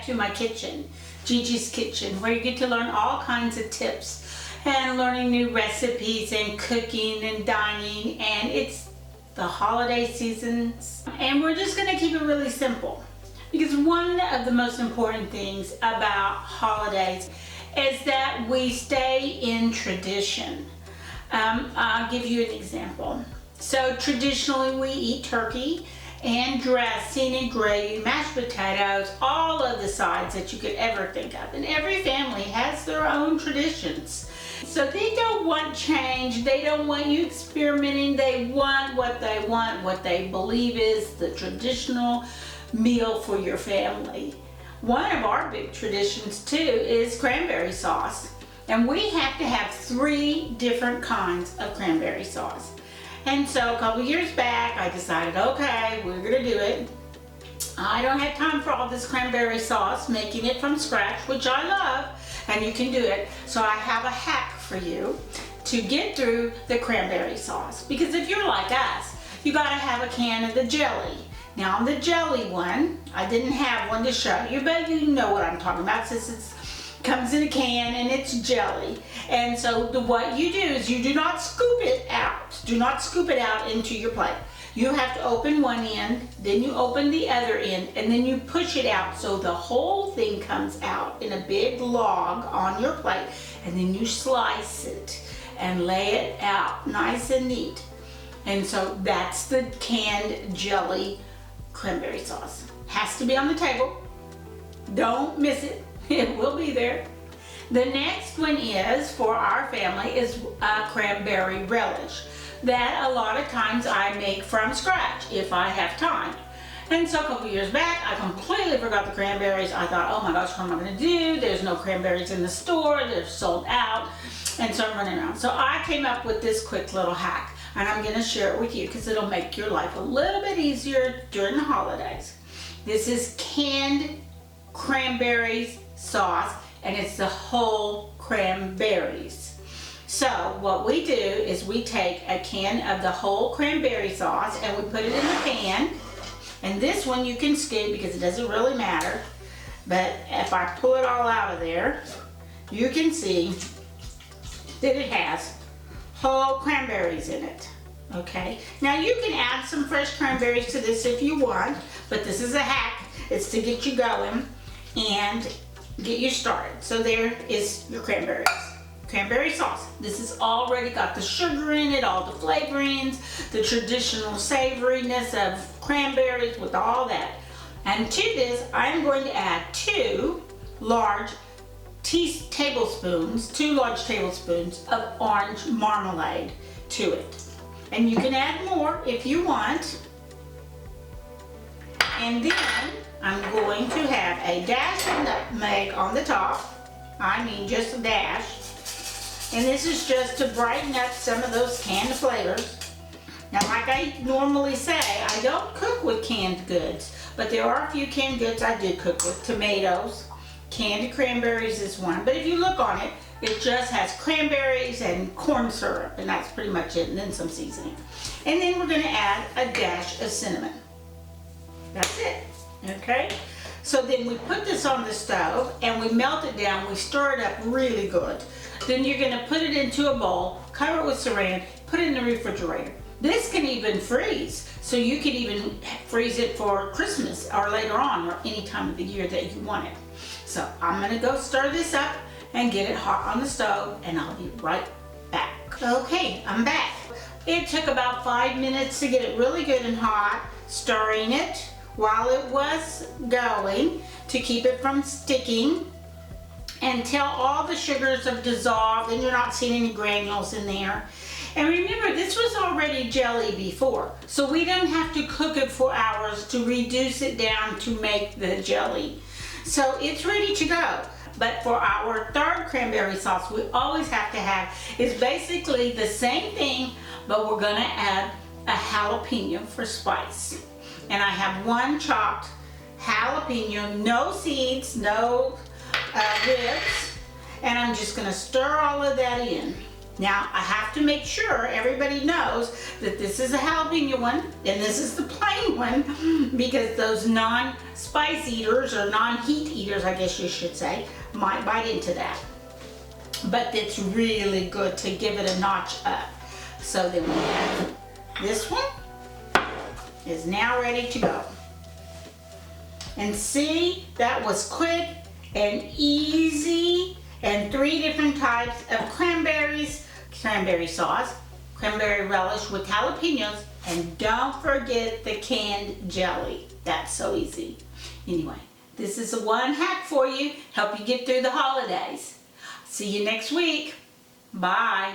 back to my kitchen, Gigi's Kitchen, where you get to learn all kinds of tips and learning new recipes and cooking and dining, and it's the holiday seasons. And we're just gonna keep it really simple, because one of the most important things about holidays is that we stay in tradition. I'll give you an example. So traditionally we eat turkey and dressing and gravy, mashed potatoes, all of the sides that you could ever think of. And every family has their own traditions. So they don't want change, they don't want you experimenting, they want, what they believe is the traditional meal for your family. One of our big traditions too is cranberry sauce. And we have to have 3 different kinds of cranberry sauce. And so a couple years back, I decided, okay, we're gonna do it. I don't have time for all this cranberry sauce, making it from scratch, which I love, and you can do it. So I have a hack for you to get through the cranberry sauce. Because if you're like us, you gotta have a can of the jelly. Now on the jelly one, I didn't have one to show you, but you know what I'm talking about since it comes in a can and it's jelly. And so what you do is you do not scoop it out. Do not scoop it out into your plate. You have to open one end, then you open the other end, and then you push it out so the whole thing comes out in a big log on your plate, and then you slice it and lay it out nice and neat. And so that's the canned jelly cranberry sauce. Has to be on the table. Don't miss it. It will be there. The next one is, for our family, is a cranberry relish that a lot of times I make from scratch if I have time. And so a couple years back, I completely forgot the cranberries. I thought, oh my gosh, what am I gonna do? There's no cranberries in the store, they're sold out. And so I'm running around. So I came up with this quick little hack, and I'm gonna share it with you because it'll make your life a little bit easier during the holidays. This is canned cranberries sauce, and it's the whole cranberries. So what we do is we take a can of the whole cranberry sauce and we put it in the pan. And this one you can scoop because it doesn't really matter. But if I pull it all out of there, you can see that it has whole cranberries in it. Okay, now you can add some fresh cranberries to this if you want, but this is a hack. It's to get you going and get you started. So there is your cranberries. Cranberry sauce. This has already got the sugar in it, all the flavorings, the traditional savoriness of cranberries with all that. And to this, I'm going to add 2 large tablespoons of orange marmalade to it. And you can add more if you want. And then I'm going to have a dash of nutmeg on the top. I mean just a dash. And this is just to brighten up some of those canned flavors. Now, like I normally say, I don't cook with canned goods, but there are a few canned goods I do cook with. Tomatoes, candied cranberries is one, but if you look on it, it just has cranberries and corn syrup, and that's pretty much it, and then some seasoning. And then we're gonna add a dash of cinnamon. That's it, okay? So then we put this on the stove and we melt it down, we stir it up really good. Then you're gonna put it into a bowl, cover it with saran, put it in the refrigerator. This can even freeze, so you can even freeze it for Christmas or later on or any time of the year that you want it. So I'm gonna go stir this up and get it hot on the stove, and I'll be right back. Okay, I'm back. It took about 5 minutes to get it really good and hot, stirring it while it was going to keep it from sticking until all the sugars have dissolved and you're not seeing any granules in there. And remember, this was already jelly before, so we don't have to cook it for hours to reduce it down to make the jelly. So it's ready to go. But for our third cranberry sauce, we always have to have is basically the same thing, but we're gonna add a jalapeno for spice. And I have 1 chopped jalapeno, no seeds, no ribs, and I'm just gonna stir all of that in. Now, I have to make sure everybody knows that this is a jalapeno one and this is the plain one, because those non-spice eaters, or non-heat eaters, I guess you should say, might bite into that. But it's really good to give it a notch up. So then we have this one is now ready to go. And see, that was quick and easy, and 3 different types of cranberries, cranberry sauce, cranberry relish with jalapenos, and don't forget the canned jelly. That's so easy. Anyway, this is a one hack for you, help you get through the holidays. See you next week. Bye.